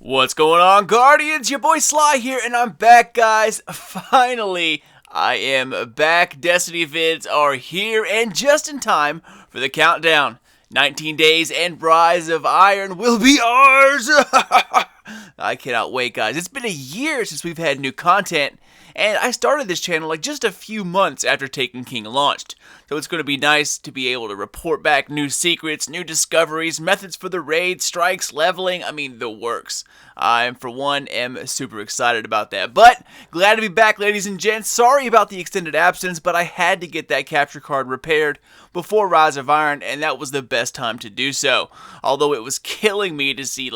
What's going on, Guardians? Your boy Sly here, and I'm back, guys. Finally, I am back. Destiny vids are here, and just in time for the countdown. 19 days and Rise of Iron will be ours! I cannot wait, guys. It's been a year since we've had new content, and I started this channel like just a few months after Taken King launched. So it's going to be nice to be able to report back new secrets, new discoveries, methods for the raid, strikes, leveling, I mean the works. I, for one, am super excited about that. But glad to be back, ladies and gents. Sorry about the extended absence, but I had to get that capture card repaired before Rise of Iron, and that was the best time to do so. Although it was killing me to see,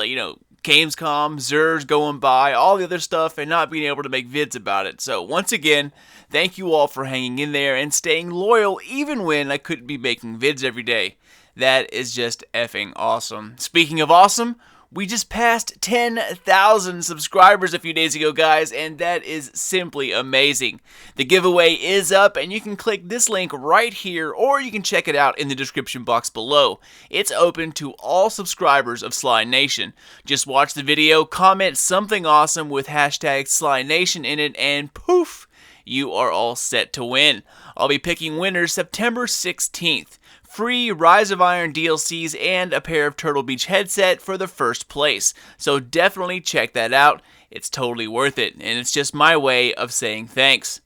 Gamescom, Xurs going by, all the other stuff, and not being able to make vids about it. So once again, thank you all for hanging in there and staying loyal even when I couldn't be making vids every day. That is just effing awesome. Speaking of awesome, we just passed 10,000 subscribers a few days ago, guys, and that is simply amazing. The giveaway is up, and you can click this link right here, or you can check it out in the description box below. It's open to all subscribers of Sly Nation. Just watch the video, comment something awesome with hashtag Sly Nation in it, and poof, you are all set to win. I'll be picking winners September 16th. Free Rise of Iron DLCs and a pair of Turtle Beach headset for the first place. So definitely check that out. It's totally worth it, and it's just my way of saying thanks.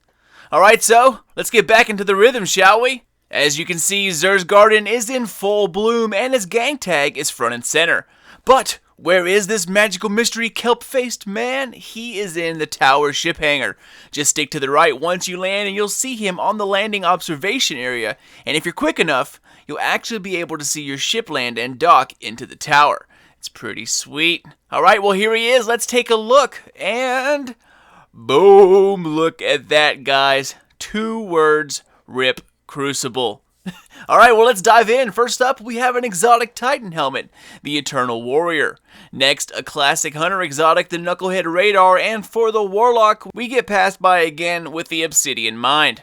Alright, so let's get back into the rhythm, shall we? As you can see, Xurs Garden is in full bloom and his gang tag is front and center. But where is this magical mystery kelp-faced man? He is in the tower ship hangar. Just stick to the right once you land and you'll see him on the landing observation area. And if you're quick enough, you'll actually be able to see your ship land and dock into the tower. It's pretty sweet. Alright, well here he is. Let's take a look. And boom, look at that, guys. 2 words, RIP Crucible. Alright, well let's dive in. First up, we have an exotic Titan helmet, the Eternal Warrior. Next, a classic hunter exotic, the Knucklehead Radar, and for the Warlock, we get passed by again with the Obsidian Mind.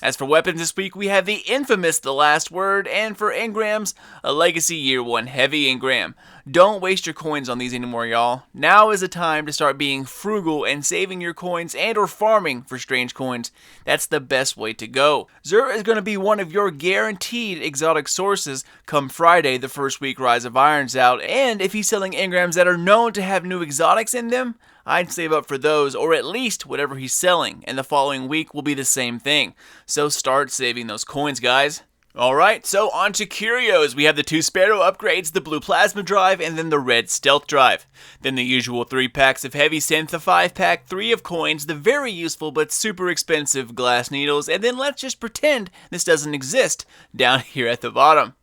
As for weapons this week, we have the infamous The Last Word, and for engrams, a Legacy Year 1 Heavy Engram. Don't waste your coins on these anymore, y'all. Now is the time to start being frugal and saving your coins and or farming for strange coins. That's the best way to go. Xur is going to be one of your guaranteed exotic sources come Friday, the first week Rise of Iron's out, and if he's selling engrams that are known to have new exotics in them, I'd save up for those, or at least whatever he's selling, and the following week will be the same thing. So start saving those coins, guys. Alright, so on to curios. We have the 2 Sparrow upgrades, the blue plasma drive, and then the red stealth drive. Then the usual 3 packs of heavy synth, the 5-pack, 3 of coins, the very useful but super expensive glass needles, and then let's just pretend this doesn't exist down here at the bottom.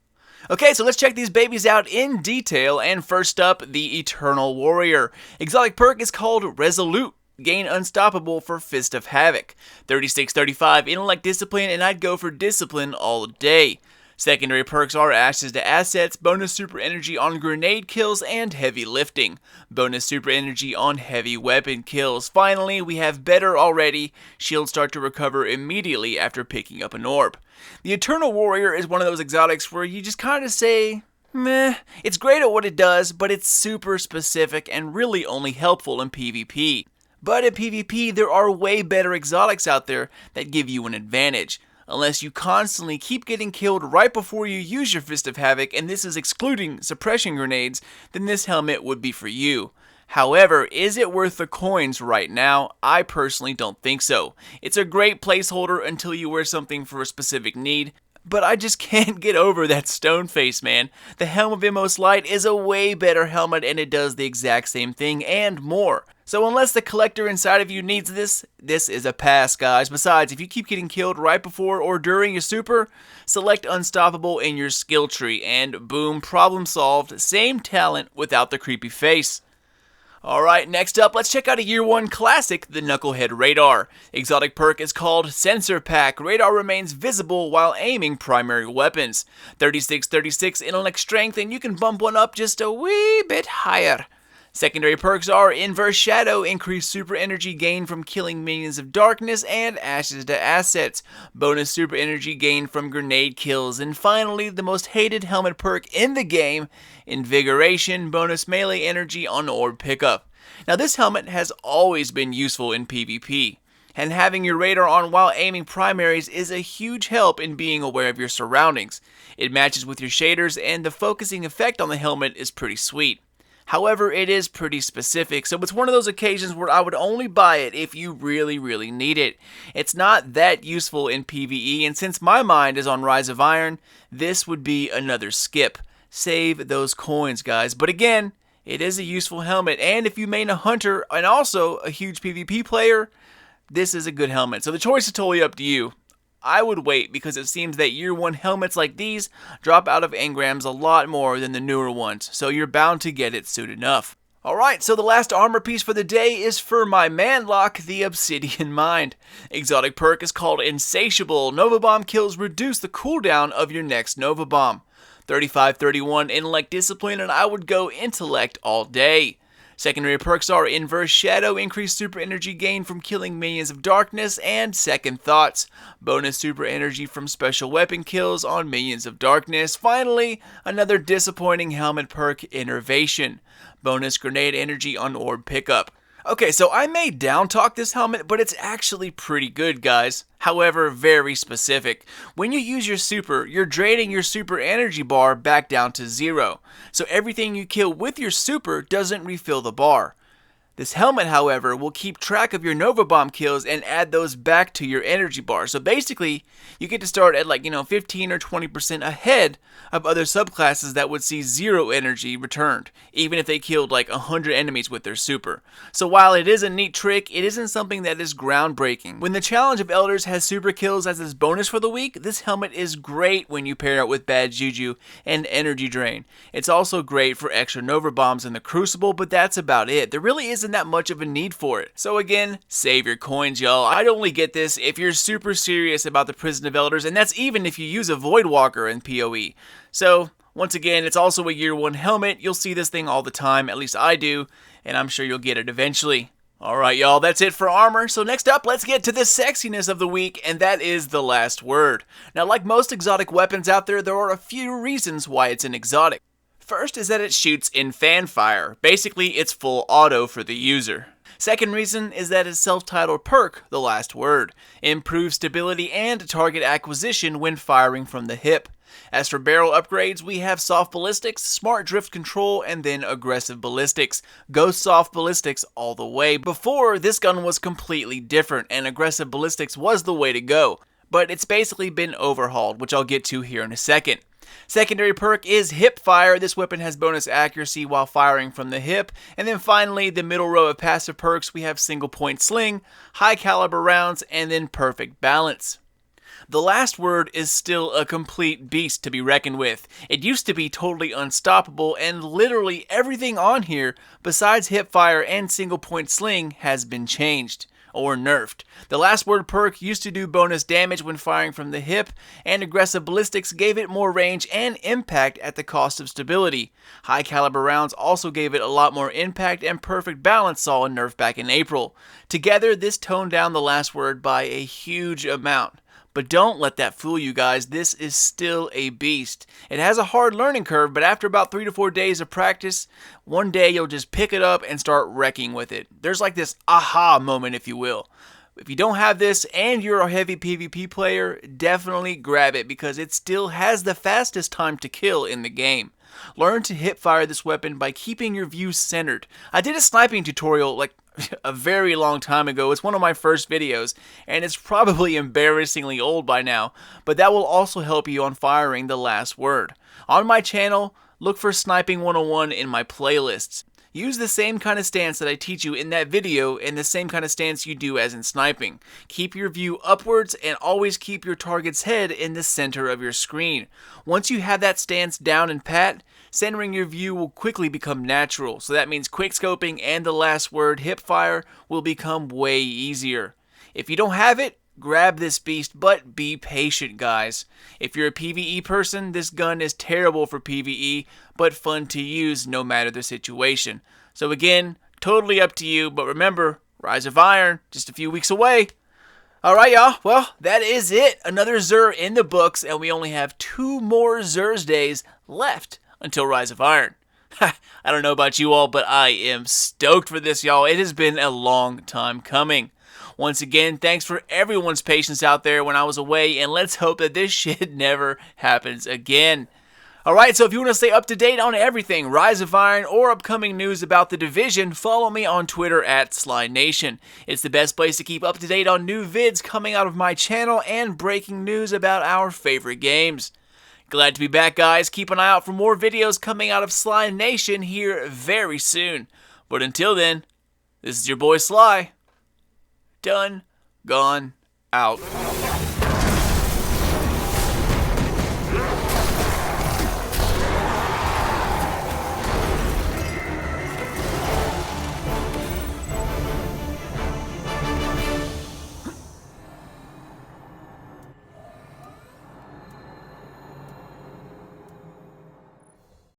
Okay, so let's check these babies out in detail, and first up, the Eternal Warrior. Exotic perk is called Resolute. Gain Unstoppable for Fist of Havoc. 36-35 Intellect Discipline, and I'd go for Discipline all day. Secondary perks are Ashes to Assets, bonus super energy on grenade kills, and heavy lifting. Bonus super energy on heavy weapon kills. Finally, we have Better Already. Shields start to recover immediately after picking up an orb. The Eternal Warrior is one of those exotics where you just kind of say, meh. It's great at what it does, but it's super specific and really only helpful in PvP. But in PvP, there are way better exotics out there that give you an advantage. Unless you constantly keep getting killed right before you use your Fist of Havoc, and this is excluding suppression grenades, then this helmet would be for you. However, is it worth the coins right now? I personally don't think so. It's a great placeholder until you wear something for a specific need, but I just can't get over that stone face, man. The Helm of Immos Light is a way better helmet, and it does the exact same thing and more. So unless the collector inside of you needs this, this is a pass, guys. Besides, if you keep getting killed right before or during your super, select Unstoppable in your skill tree, and boom, problem solved. Same talent without the creepy face. Alright, next up, let's check out a Year 1 classic, the Knucklehead Radar. Exotic perk is called Sensor Pack. Radar remains visible while aiming primary weapons. 36-36 intellect strength, and you can bump one up just a wee bit higher. Secondary perks are Inverse Shadow, increased super energy gain from killing minions of darkness, and Ashes to Assets, bonus super energy gain from grenade kills, and finally the most hated helmet perk in the game, Invigoration, bonus melee energy on orb pickup. Now this helmet has always been useful in PvP, and having your radar on while aiming primaries is a huge help in being aware of your surroundings. It matches with your shaders, and the focusing effect on the helmet is pretty sweet. However, it is pretty specific, so it's one of those occasions where I would only buy it if you really need it. It's not that useful in PvE, and since my mind is on Rise of Iron, this would be another skip. Save those coins, guys. But again, it is a useful helmet, and if you main a hunter and also a huge PvP player, this is a good helmet. So the choice is totally up to you. I would wait because it seems that year 1 helmets like these drop out of engrams a lot more than the newer ones, so you're bound to get it soon enough. Alright, so the last armor piece for the day is for my manlock, the Obsidian Mind. Exotic perk is called Insatiable. Nova Bomb kills reduce the cooldown of your next Nova Bomb. 35-31 intellect discipline, and I would go intellect all day. Secondary perks are Inverse Shadow, increased super energy gain from killing minions of darkness, and Second Thoughts, bonus super energy from special weapon kills on minions of darkness. Finally, another disappointing helmet perk, Innervation, bonus grenade energy on orb pickup. Okay, so I may down talk this helmet, but it's actually pretty good, guys. However, very specific. When you use your super, you're draining your super energy bar back down to 0. So everything you kill with your super doesn't refill the bar. This helmet, however, will keep track of your Nova Bomb kills and add those back to your energy bar. So basically, you get to start at 15 or 20% ahead of other subclasses that would see 0 energy returned, even if they killed 100 enemies with their super. So while it is a neat trick, it isn't something that is groundbreaking. When the Challenge of Elders has super kills as its bonus for the week, this helmet is great when you pair it with Bad Juju and Energy Drain. It's also great for extra Nova Bombs in the Crucible, but that's about it. There really isn't that much of a need for it. So again, save your coins, y'all. I'd only get this if you're super serious about the Prison of Elders, and that's even if you use a Void Walker in PoE. So once again, it's also a year 1 helmet. You'll see this thing all the time, at least I do, and I'm sure you'll get it eventually. Alright y'all, that's it for armor. So next up, let's get to the sexiness of the week, and that is the last word. Now, like most exotic weapons out there are a few reasons why it's an exotic. First is that it shoots in fanfire. Basically, it's full auto for the user. Second reason is that its self-titled perk, the last word, improves stability and target acquisition when firing from the hip. As for barrel upgrades, we have soft ballistics, smart drift control, and then aggressive ballistics. Go soft ballistics all the way. Before, this gun was completely different, and aggressive ballistics was the way to go. But it's basically been overhauled, which I'll get to here in a second. Secondary perk is hip fire. This weapon has bonus accuracy while firing from the hip. And then finally, the middle row of passive perks, we have single point sling, high caliber rounds, and then perfect balance. The last word is still a complete beast to be reckoned with. It used to be totally unstoppable, and literally everything on here besides hipfire and single point sling has been changed or nerfed. The last word perk used to do bonus damage when firing from the hip, and aggressive ballistics gave it more range and impact at the cost of stability. High caliber rounds also gave it a lot more impact, and perfect balance saw a nerf back in April. Together, this toned down the last word by a huge amount. But don't let that fool you guys, this is still a beast. It has a hard learning curve, but after about 3 to 4 days of practice, one day you'll just pick it up and start wrecking with it. There's like this aha moment, if you will. If you don't have this and you're a heavy PvP player, definitely grab it because it still has the fastest time to kill in the game. Learn to hipfire this weapon by keeping your view centered. I did a sniping tutorial like a very long time ago. It's one of my first videos, and it's probably embarrassingly old by now, but that will also help you on firing the last word. On my channel, look for Sniping 101 in my playlists. Use the same kind of stance that I teach you in that video and the same kind of stance you do as in sniping. Keep your view upwards and always keep your target's head in the center of your screen. Once you have that stance down and pat, centering your view will quickly become natural. So that means quickscoping and the last word hipfire will become way easier. If you don't have it, grab this beast, but be patient, guys. If you're a PvE person, this gun is terrible for PvE, but fun to use no matter the situation. So again, totally up to you, but remember, Rise of Iron, just a few weeks away. Alright y'all, well, that is it. Another Xur in the books, and we only have 2 more Xursdays left until Rise of Iron. I don't know about you all, but I am stoked for this, y'all. It has been a long time coming. Once again, thanks for everyone's patience out there when I was away, and let's hope that this shit never happens again. Alright, so if you want to stay up to date on everything Rise of Iron or upcoming news about The Division, follow me on Twitter at Sly Nation. It's the best place to keep up to date on new vids coming out of my channel and breaking news about our favorite games. Glad to be back, guys. Keep an eye out for more videos coming out of Sly Nation here very soon. But until then, this is your boy Sly. Done, gone, out.